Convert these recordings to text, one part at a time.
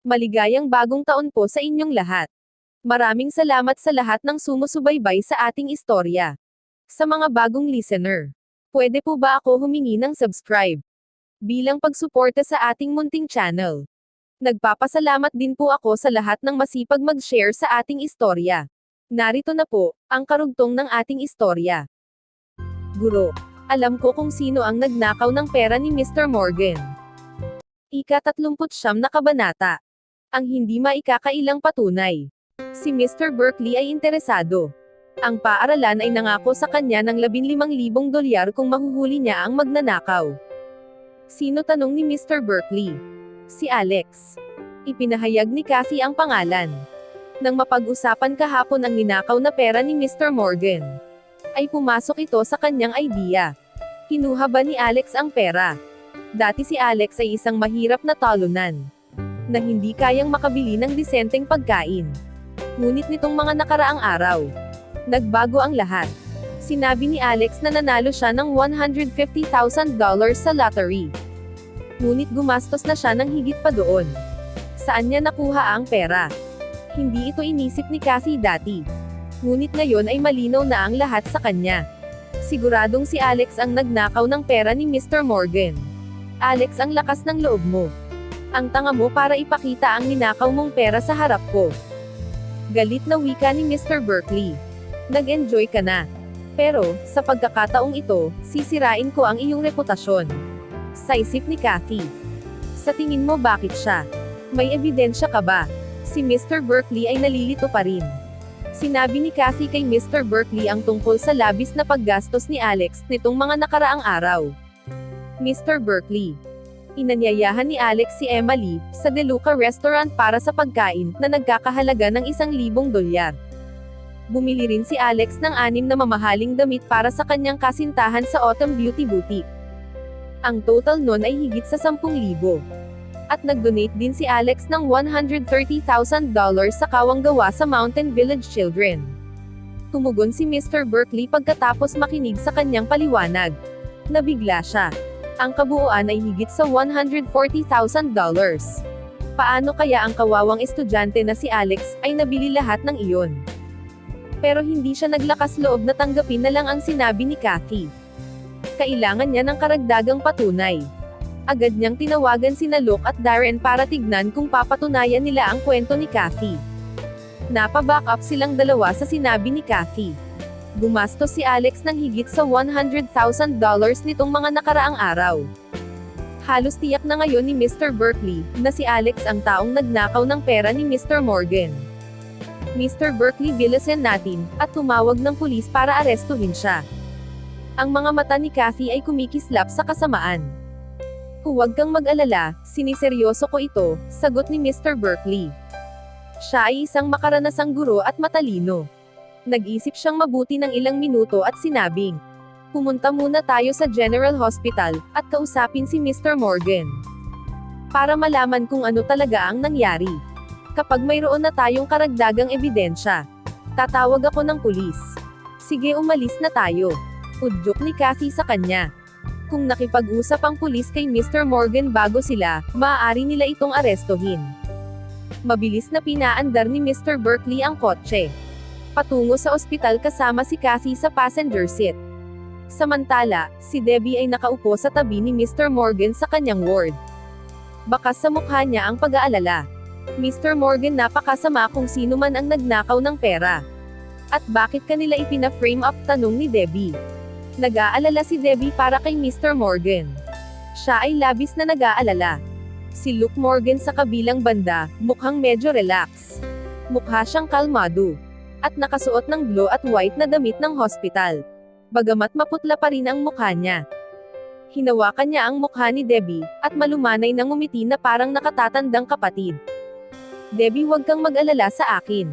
Maligayang bagong taon po sa inyong lahat. Maraming salamat sa lahat ng sumusubaybay sa ating istorya. Sa mga bagong listener, pwede po ba ako humingi ng subscribe bilang pagsuporta sa ating munting channel? Nagpapasalamat din po ako sa lahat ng masipag mag-share sa ating istorya. Narito na po, ang karugtong ng ating istorya. Guro, alam ko kung sino ang nagnakaw ng pera ni Mr. Morgan. Ika-39 na kabanata. Ang hindi maikakailang patunay. Si Mr. Berkeley ay interesado. Ang paaralan ay nangako sa kanya ng $15,000 kung mahuhuli niya ang magnanakaw. Sino, tanong ni Mr. Berkeley? Si Alex. Ipinahayag ni Kathy ang pangalan. Nang mapag-usapan kahapon ang ninakaw na pera ni Mr. Morgan, ay pumasok ito sa kanyang idea. Kinuha ba ni Alex ang pera? Dati si Alex ay isang mahirap na talunan na hindi kayang makabili ng disenteng pagkain. Ngunit nitong mga nakaraang araw, nagbago ang lahat. Sinabi ni Alex na nanalo siya ng $150,000 sa lottery. Ngunit gumastos na siya ng higit pa doon. Saan niya nakuha ang pera? Hindi ito inisip ni Kathy dati. Ngunit ngayon ay malinaw na ang lahat sa kanya. Siguradong si Alex ang nagnakaw ng pera ni Mr. Morgan. Alex, ang lakas ng loob mo. Ang tanga mo para ipakita ang ninakaw mong pera sa harap ko. Galit na wika ni Mr. Berkeley. Nag-enjoy ka na. Pero, sa pagkakataong ito, sisirain ko ang iyong reputasyon. Sa isip ni Kathy. Sa tingin mo, bakit siya? May ebidensya ka ba? Si Mr. Berkeley ay nalilito pa rin. Sinabi ni Kathy kay Mr. Berkeley ang tungkol sa labis na paggastos ni Alex nitong mga nakaraang araw. Mr. Berkeley. Inanyayahan ni Alex si Emily sa De Luca Restaurant para sa pagkain na nagkakahalaga ng $1,000. Bumili rin si Alex ng 6 na mamahaling damit para sa kanyang kasintahan sa Autumn Beauty Boutique. Ang total nun ay higit sa $10,000. At nag-donate din si Alex ng $130,000 sa kawang gawa sa Mountain Village Children. Tumugon si Mr. Berkeley pagkatapos makinig sa kanyang paliwanag. Nabigla siya. Ang kabuuan ay higit sa $140,000. Paano kaya ang kawawang estudyante na si Alex ay nabili lahat ng iyon? Pero hindi siya naglakas loob na tanggapin na lang ang sinabi ni Kathy. Kailangan niya ng karagdagang patunay. Agad niyang tinawagan sina Luke at Darren para tignan kung papatunayan nila ang kwento ni Kathy. Napa-back up silang dalawa sa sinabi ni Kathy. Gumastos si Alex ng higit sa $100,000 nitong mga nakaraang araw. Halos tiyak na ngayon ni Mr. Berkeley na si Alex ang taong nagnakaw ng pera ni Mr. Morgan. Mr. Berkeley, bilisan natin, at tumawag ng pulis para arestuhin siya. Ang mga mata ni Kathy ay kumikislap sa kasamaan. Huwag kang mag-alala, siniseryoso ko ito, sagot ni Mr. Berkeley. Siya ay isang makaranasang guro at matalino. Nag-isip siyang mabuti ng ilang minuto at sinabing, pumunta muna tayo sa General Hospital, at kausapin si Mr. Morgan. Para malaman kung ano talaga ang nangyari. Kapag mayroon na tayong karagdagang ebidensya, tatawag ako ng pulis. Sige, umalis na tayo. Udyok ni Kathy sa kanya. Kung nakipag-usap ang pulis kay Mr. Morgan bago sila, maaari nila itong arestuhin. Mabilis na pinaandar ni Mr. Berkeley ang kotse patungo sa ospital kasama si Kathy sa passenger seat. Samantala, si Debbie ay nakaupo sa tabi ni Mr. Morgan sa kanyang ward. Bakas sa mukha niya ang pag-aalala. Mr. Morgan, napakasama kung sino man ang nagnakaw ng pera. At bakit kanila ipina-frame up, tanong ni Debbie. Nag-aalala si Debbie para kay Mr. Morgan. Siya ay labis na nag-aalala. Si Luke Morgan sa kabilang banda, mukhang medyo relax. Mukha siyang kalmado. At nakasuot ng blue at white na damit ng hospital. Bagamat maputla pa rin ang mukha niya. Hinawakan niya ang mukha ni Debbie, at malumanay na ngumiti na parang nakatatandang kapatid. Debbie, huwag kang mag-alala sa akin.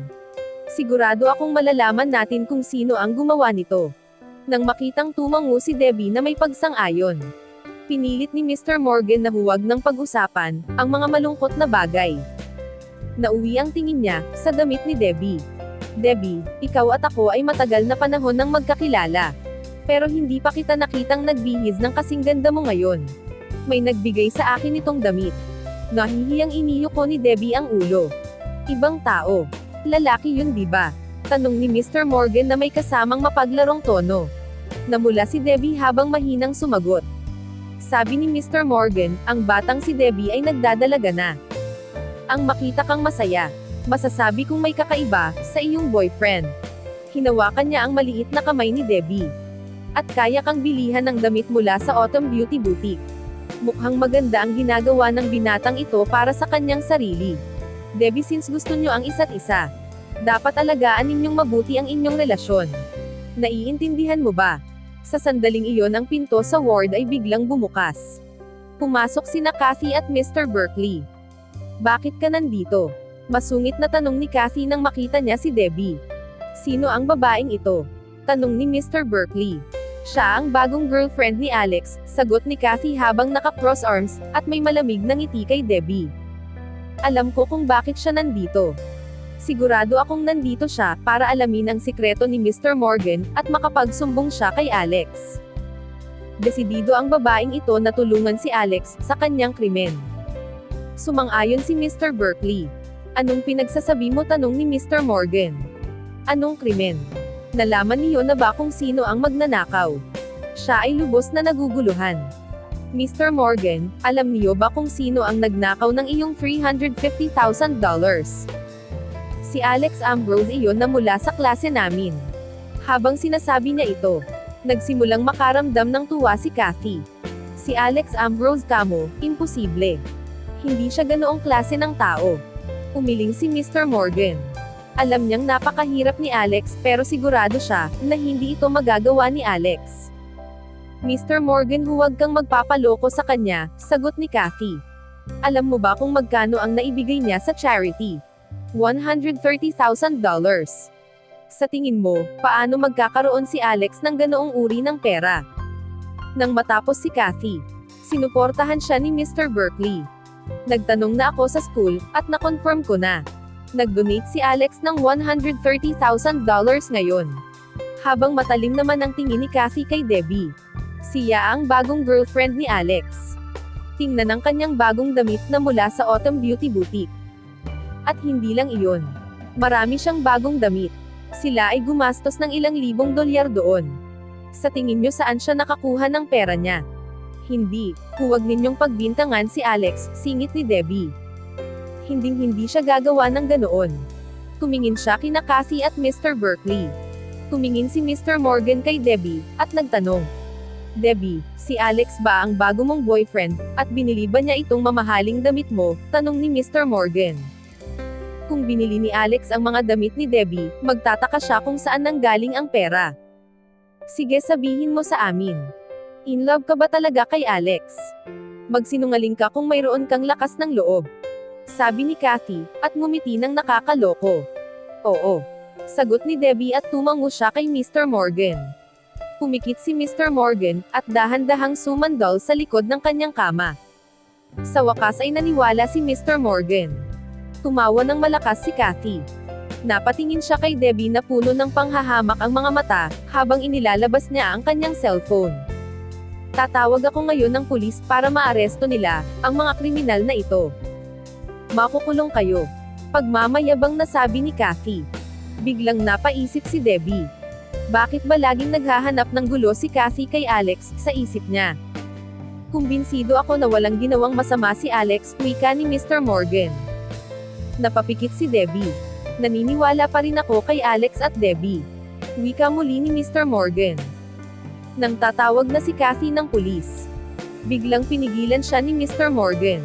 Sigurado akong malalaman natin kung sino ang gumawa nito. Nang makitang tumango si Debbie na may pagsang-ayon, pinilit ni Mr. Morgan na huwag ng pag-usapan ang mga malungkot na bagay. Nauwi ang tingin niya sa damit ni Debbie. Debbie, ikaw at ako ay matagal na panahon nang magkakilala. Pero hindi pa kita nakitang nagbihis ng kasing ganda mo ngayon. May nagbigay sa akin itong damit. Nahihiyang iniyoko ni Debbie ang ulo. Ibang tao. Lalaki yun, di ba? Tanong ni Mr. Morgan na may kasamang mapaglarong tono. Namula si Debbie habang mahinang sumagot. Sabi ni Mr. Morgan, ang batang si Debbie ay nagdadalaga na. Ang makita kang masaya. Masasabi kong may kakaiba sa iyong boyfriend. Hinawakan niya ang maliit na kamay ni Debbie. At kaya kang bilihan ng damit mula sa Autumn Beauty Boutique. Mukhang maganda ang ginagawa ng binatang ito para sa kanyang sarili. Debbie, since gusto niyo ang isa't isa, dapat alagaan ninyong mabuti ang inyong relasyon. Naiintindihan mo ba? Sa sandaling iyon ang pinto sa ward ay biglang bumukas. Pumasok sina Kathy at Mr. Berkeley. Bakit ka nandito? Masungit na tanong ni Kathy nang makita niya si Debbie. Sino ang babaeng ito? Tanong ni Mr. Berkeley. Siya ang bagong girlfriend ni Alex, sagot ni Kathy habang naka-cross arms, at may malamig na ngiti kay Debbie. Alam ko kung bakit siya nandito. Sigurado akong nandito siya para alamin ang sikreto ni Mr. Morgan, at makapagsumbong siya kay Alex. Desidido ang babaeng ito na tulungan si Alex sa kanyang krimen. Sumang-ayon si Mr. Berkeley. Anong pinagsasabi mo? Tanong ni Mr. Morgan. Anong krimen? Nalaman niyo na ba kung sino ang magnanakaw? Siya ay lubos na naguguluhan. Mr. Morgan, alam niyo ba kung sino ang nagnakaw ng iyong $350,000? Si Alex Ambrose iyon na mula sa klase namin. Habang sinasabi niya ito, nagsimulang makaramdam ng tuwa si Kathy. Si Alex Ambrose kamo, imposible. Hindi siya ganoong klase ng tao. Umiling si Mr. Morgan. Alam niyang napakahirap ni Alex pero sigurado siya na hindi ito magagawa ni Alex. Mr. Morgan, huwag kang magpapaloko sa kanya, sagot ni Kathy. Alam mo ba kung magkano ang naibigay niya sa charity? $130,000. Sa tingin mo, paano magkakaroon si Alex ng ganoong uri ng pera? Nang matapos si Kathy, sinuportahan siya ni Mr. Berkeley. Nagtanong na ako sa school, at na-confirm ko na. Nag-donate si Alex ng $130,000 ngayon. Habang matalim naman ang tingin ni Kathy kay Debbie. Siya ang bagong girlfriend ni Alex. Tingnan ang kanyang bagong damit na mula sa Autumn Beauty Boutique. At hindi lang iyon. Marami siyang bagong damit. Sila ay gumastos ng ilang libong dolyar doon. Sa tingin nyo saan siya nakakuha ng pera niya? Hindi, huwag ninyong pagbintangan si Alex, singit ni Debbie. Hinding-hindi siya gagawa ng ganoon. Tumingin siya kina Kathy at Mr. Berkeley. Tumingin si Mr. Morgan kay Debbie, at nagtanong. Debbie, si Alex ba ang bago mong boyfriend, at binili ba niya itong mamahaling damit mo? Tanong ni Mr. Morgan. Kung binili ni Alex ang mga damit ni Debbie, magtataka siya kung saan nanggaling ang pera. Sige, sabihin mo sa amin. In love ka ba talaga kay Alex? Magsinungaling ka kung mayroon kang lakas ng loob. Sabi ni Kathy, at ngumiti ng nakakaloko. Oo. Sagot ni Debbie at tumango siya kay Mr. Morgan. Pumikit si Mr. Morgan, at dahan-dahang sumandal sa likod ng kanyang kama. Sa wakas ay naniwala si Mr. Morgan. Tumawa ng malakas si Kathy. Napatingin siya kay Debbie na puno ng panghahamak ang mga mata, habang inilalabas niya ang kanyang cellphone. Tatawag ako ngayon ng pulis para maaresto nila ang mga kriminal na ito. Makukulong kayo. Pagmamayabang na sabi ni Kathy. Biglang napaisip si Debbie. Bakit ba laging naghahanap ng gulo si Kathy kay Alex, sa isip niya? Kumbinsido ako na walang ginawang masama si Alex, wika ni Mr. Morgan. Napapikit si Debbie. Naniniwala pa rin ako kay Alex at Debbie. Wika muli ni Mr. Morgan. Nang tatawag na si Kathy ng pulis. Biglang pinigilan siya ni Mr. Morgan.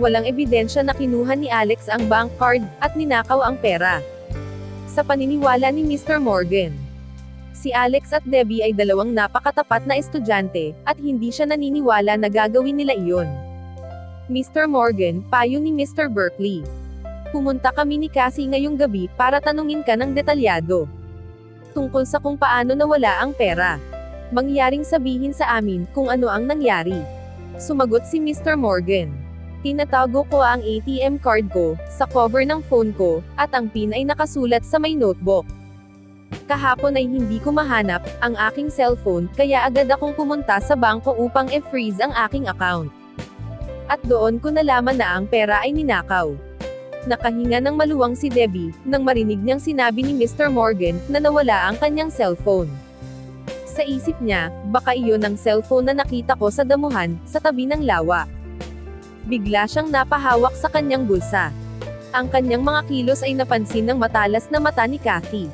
Walang ebidensya na kinuha ni Alex ang bank card, at ninakaw ang pera. Sa paniniwala ni Mr. Morgan, si Alex at Debbie ay dalawang napakatapat na estudyante, at hindi siya naniniwala na gagawin nila iyon. Mr. Morgan, payo ni Mr. Berkeley. Pumunta kami ni Kathy ngayong gabi para tanungin ka ng detalyado. Tungkol sa kung paano nawala ang pera. Mangyaring sabihin sa amin kung ano ang nangyari. Sumagot si Mr. Morgan. Tinatago ko ang ATM card ko sa cover ng phone ko, at ang PIN ay nakasulat sa may notebook. Kahapon ay hindi ko mahanap ang aking cellphone, kaya agad akong pumunta sa bangko upang i-freeze ang aking account. At doon ko nalaman na ang pera ay ninakaw. Nakahinga ng maluwang si Debbie, nang marinig niyang sinabi ni Mr. Morgan, na nawala ang kanyang cellphone. Sa isip niya, baka iyon ang cellphone na nakita ko sa damuhan, sa tabi ng lawa. Bigla siyang napahawak sa kanyang bulsa. Ang kanyang mga kilos ay napansin ng matalas na mata ni Kathy.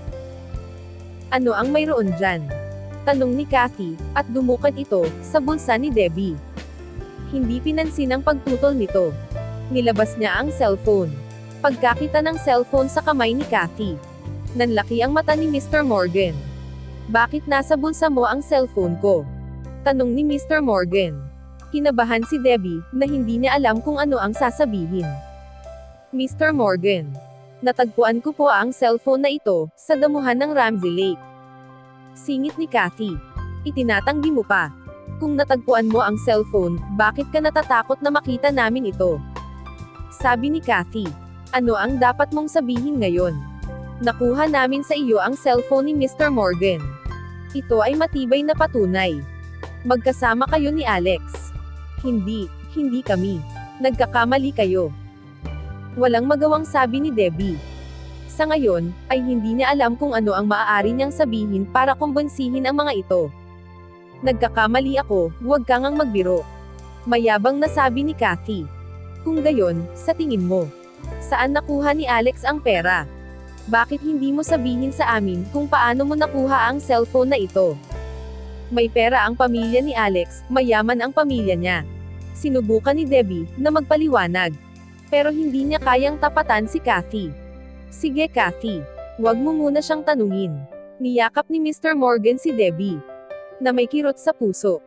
Ano ang mayroon dyan? Tanong ni Kathy, at dumukad ito, sa bulsa ni Debbie. Hindi pinansin ang pagtutol nito. Nilabas niya ang cellphone. Pagkakita ng cellphone sa kamay ni Kathy, nanlaki ang mata ni Mr. Morgan. Bakit nasa bulsa mo ang cellphone ko? Tanong ni Mr. Morgan. Kinabahan si Debbie, na hindi niya alam kung ano ang sasabihin. Mr. Morgan, natagpuan ko po ang cellphone na ito, sa damuhan ng Ramsey Lake. Singit ni Kathy. Itinatanggi mo pa. Kung natagpuan mo ang cellphone, bakit ka natatakot na makita namin ito? Sabi ni Kathy. Ano ang dapat mong sabihin ngayon? Nakuha namin sa iyo ang cellphone ni Mr. Morgan. Ito ay matibay na patunay. Magkasama kayo ni Alex. Hindi kami. Nagkakamali kayo. Walang magawang sabi ni Debbie. Sa ngayon, ay hindi niya alam kung ano ang maaari niyang sabihin para kumbinsihin ang mga ito. Nagkakamali ako, huwag kang ang magbiro. Mayabang na sabi ni Kathy. Kung gayon, sa tingin mo, saan nakuha ni Alex ang pera? Bakit hindi mo sabihin sa amin kung paano mo nakuha ang cellphone na ito? May pera ang pamilya ni Alex, mayaman ang pamilya niya. Sinubukan ni Debbie na magpaliwanag. Pero hindi niya kayang tapatan si Kathy. Sige Kathy, huwag mo muna siyang tanungin. Niyakap ni Mr. Morgan si Debbie, na may kirot sa puso.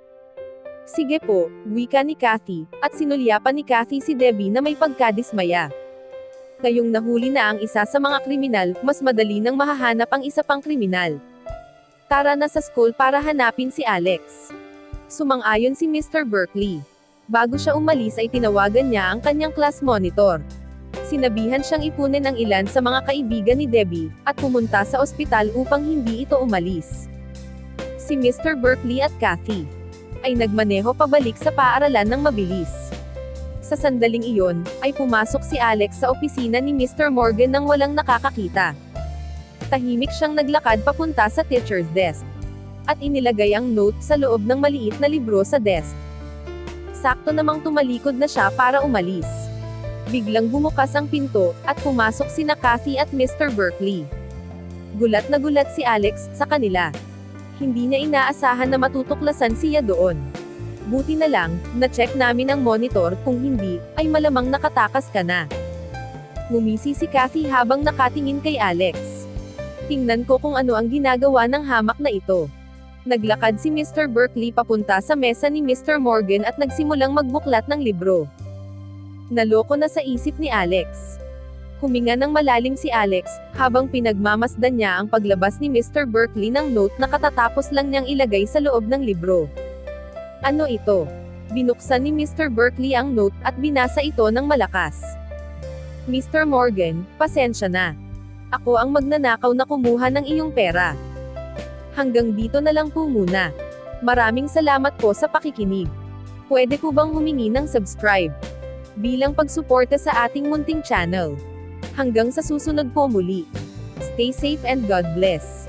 Sige po, wika ni Kathy, at sinulyapan ni Kathy si Debbie na may pagkadismaya. Ngayong nahuli na ang isa sa mga kriminal, mas madali nang mahahanap ang isa pang kriminal. Tara na sa school para hanapin si Alex. Sumang-ayon si Mr. Berkeley. Bago siya umalis ay tinawagan niya ang kanyang class monitor. Sinabihan siyang ipunin ang ilan sa mga kaibigan ni Debbie, at pumunta sa ospital upang hindi ito umalis. Si Mr. Berkeley at Kathy ay nagmaneho pabalik sa paaralan ng mabilis. Sa sandaling iyon, ay pumasok si Alex sa opisina ni Mr. Morgan nang walang nakakakita. Tahimik siyang naglakad papunta sa teacher's desk, at inilagay ang note sa loob ng maliit na libro sa desk. Sakto namang tumalikod na siya para umalis. Biglang bumukas ang pinto, at pumasok sina Kathy at Mr. Berkeley. Gulat na gulat si Alex sa kanila. Hindi niya inaasahan na matutuklasan siya doon. Buti na lang, na-check namin ang monitor, kung hindi, ay malamang nakatakas ka na. Ngumisi si Kathy habang nakatingin kay Alex. Tingnan ko kung ano ang ginagawa ng hamak na ito. Naglakad si Mr. Berkeley papunta sa mesa ni Mr. Morgan at nagsimulang magbuklat ng libro. Naloko na sa isip ni Alex. Huminga ng malalim si Alex, habang pinagmamasdan niya ang paglabas ni Mr. Berkeley ng note na katatapos lang niyang ilagay sa loob ng libro. Ano ito? Binuksan ni Mr. Berkeley ang note, at binasa ito ng malakas. Mr. Morgan, pasensya na. Ako ang magnanakaw na kumuha ng iyong pera. Hanggang dito na lang po muna. Maraming salamat po sa pakikinig. Pwede po bang humingi ng subscribe bilang pagsuporta sa ating munting channel? Hanggang sa susunod po muli. Stay safe and God bless.